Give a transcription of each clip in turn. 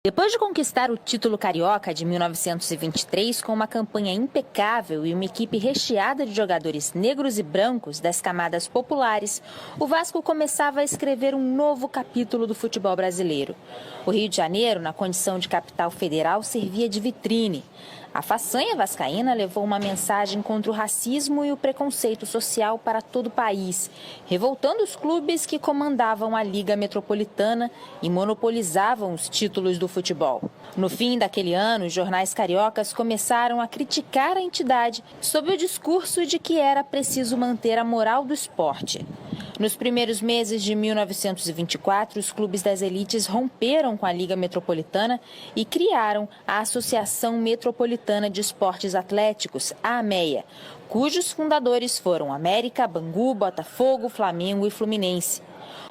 Depois de conquistar o título carioca de 1923 com uma campanha impecável e uma equipe recheada de jogadores negros e brancos das camadas populares, o Vasco começava a escrever um novo capítulo do futebol brasileiro. O Rio de Janeiro, na condição de capital federal, servia de vitrine. A façanha vascaína levou uma mensagem contra o racismo e o preconceito social para todo o país, revoltando os clubes que comandavam a Liga Metropolitana e monopolizavam os títulos do futebol. No fim daquele ano, os jornais cariocas começaram a criticar a entidade sob o discurso de que era preciso manter a moral do esporte. Nos primeiros meses de 1924, os clubes das elites romperam com a Liga Metropolitana e criaram a Associação Metropolitana de Esportes Atléticos, a AMEA, cujos fundadores foram América, Bangu, Botafogo, Flamengo e Fluminense.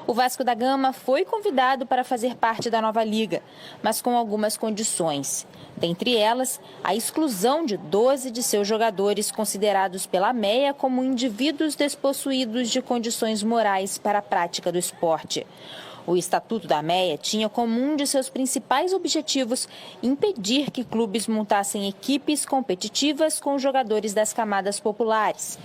O Vasco da Gama foi convidado para fazer parte da nova liga, mas com algumas condições. Dentre elas, a exclusão de 12 de seus jogadores considerados pela AMEA como indivíduos despossuídos de condições morais para a prática do esporte. O Estatuto da AMEA tinha como um de seus principais objetivos impedir que clubes montassem equipes competitivas com jogadores das camadas populares.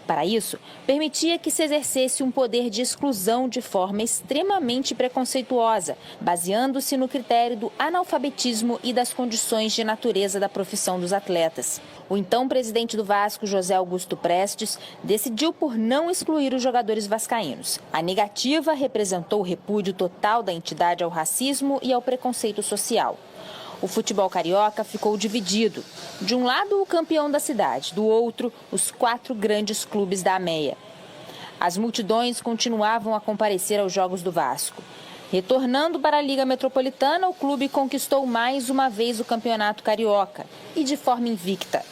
Para isso, permitia que se exercesse um poder de exclusão de forma extremamente preconceituosa, baseando-se no critério do analfabetismo e das condições de natureza da profissão dos atletas. O então presidente do Vasco, José Augusto Prestes, decidiu por não excluir os jogadores vascaínos. A negativa representou o repúdio total da entidade ao racismo e ao preconceito social. O futebol carioca ficou dividido. De um lado, o campeão da cidade, do outro, os 4 grandes clubes da AMEA. As multidões continuavam a comparecer aos jogos do Vasco. Retornando para a Liga Metropolitana, o clube conquistou mais uma vez o campeonato carioca, e de forma invicta.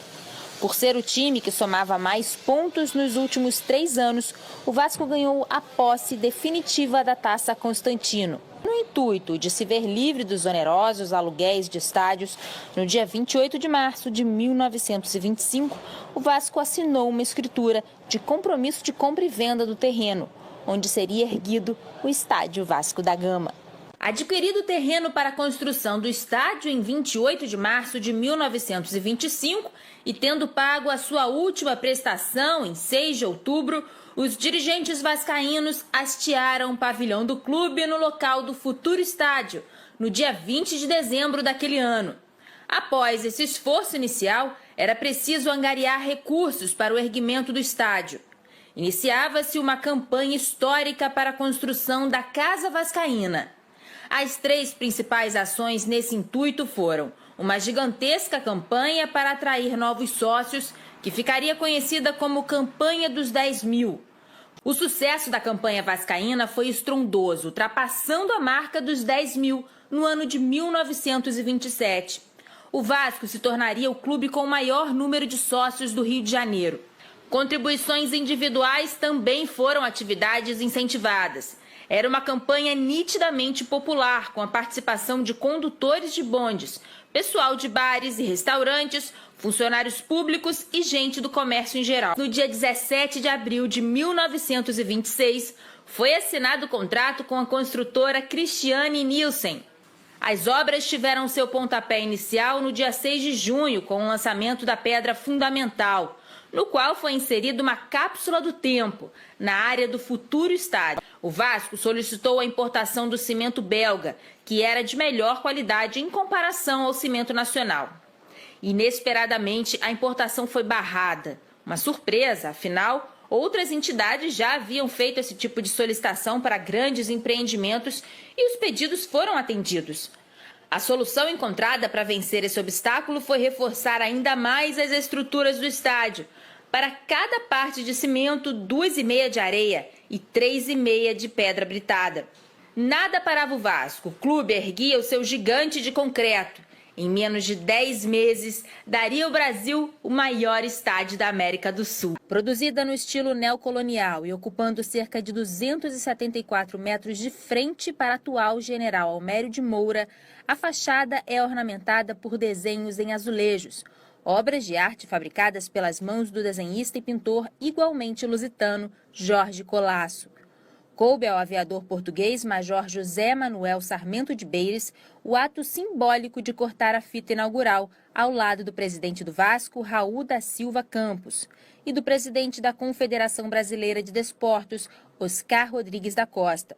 Por ser o time que somava mais pontos nos últimos 3 anos, o Vasco ganhou a posse definitiva da Taça Constantino. No intuito de se ver livre dos onerosos aluguéis de estádios, no dia 28 de março de 1925, o Vasco assinou uma escritura de compromisso de compra e venda do terreno, onde seria erguido o Estádio Vasco da Gama. Adquirido o terreno para a construção do estádio em 28 de março de 1925 e tendo pago a sua última prestação em 6 de outubro, os dirigentes vascaínos hastearam o pavilhão do clube no local do futuro estádio, no dia 20 de dezembro daquele ano. Após esse esforço inicial, era preciso angariar recursos para o erguimento do estádio. Iniciava-se uma campanha histórica para a construção da Casa Vascaína. As 3 principais ações nesse intuito foram uma gigantesca campanha para atrair novos sócios, que ficaria conhecida como Campanha dos 10 mil. O sucesso da campanha vascaína foi estrondoso, ultrapassando a marca dos 10 mil no ano de 1927. O Vasco se tornaria o clube com o maior número de sócios do Rio de Janeiro. Contribuições individuais também foram atividades incentivadas. Era uma campanha nitidamente popular, com a participação de condutores de bondes, pessoal de bares e restaurantes, funcionários públicos e gente do comércio em geral. No dia 17 de abril de 1926, foi assinado o contrato com a construtora Christiane Nielsen. As obras tiveram seu pontapé inicial no dia 6 de junho, com o lançamento da pedra fundamental, no qual foi inserida uma cápsula do tempo, na área do futuro estádio. O Vasco solicitou a importação do cimento belga, que era de melhor qualidade em comparação ao cimento nacional. Inesperadamente, a importação foi barrada. Uma surpresa, afinal, outras entidades já haviam feito esse tipo de solicitação para grandes empreendimentos e os pedidos foram atendidos. A solução encontrada para vencer esse obstáculo foi reforçar ainda mais as estruturas do estádio. Para cada parte de cimento, 2,5 de areia e 3,5 de pedra britada. Nada parava o Vasco. O clube erguia o seu gigante de concreto. Em menos de 10 meses, daria ao Brasil o maior estádio da América do Sul. Produzida no estilo neocolonial e ocupando cerca de 274 metros de frente para a atual General Almério de Moura, a fachada é ornamentada por desenhos em azulejos, obras de arte fabricadas pelas mãos do desenhista e pintor igualmente lusitano Jorge Colasso. Coube ao aviador português Major José Manuel Sarmento de Beires o ato simbólico de cortar a fita inaugural ao lado do presidente do Vasco, Raul da Silva Campos, e do presidente da Confederação Brasileira de Desportos, Oscar Rodrigues da Costa.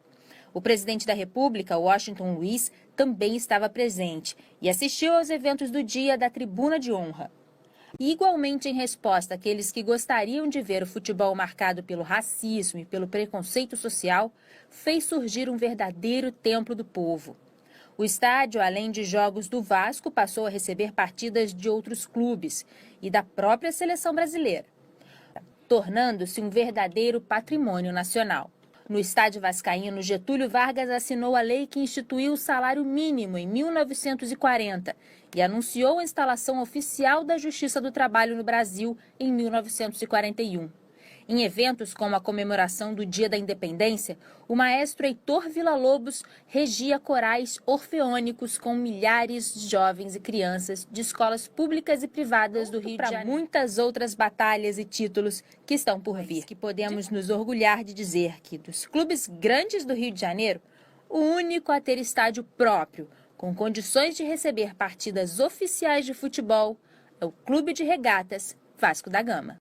O presidente da República, Washington Luiz, também estava presente e assistiu aos eventos do dia da Tribuna de Honra. E, igualmente em resposta àqueles que gostariam de ver o futebol marcado pelo racismo e pelo preconceito social, fez surgir um verdadeiro templo do povo. O estádio, além de jogos do Vasco, passou a receber partidas de outros clubes e da própria seleção brasileira, tornando-se um verdadeiro patrimônio nacional. No estádio vascaíno, Getúlio Vargas assinou a lei que instituiu o salário mínimo em 1940 e anunciou a instalação oficial da Justiça do Trabalho no Brasil em 1941. Em eventos como a comemoração do Dia da Independência, o maestro Heitor Villa-Lobos regia corais orfeônicos com milhares de jovens e crianças de escolas públicas e privadas do Rio de Janeiro. Muitas outras batalhas e títulos que estão por vir, que podemos nos orgulhar de dizer que dos clubes grandes do Rio de Janeiro, o único a ter estádio próprio, com condições de receber partidas oficiais de futebol, é o Clube de Regatas Vasco da Gama.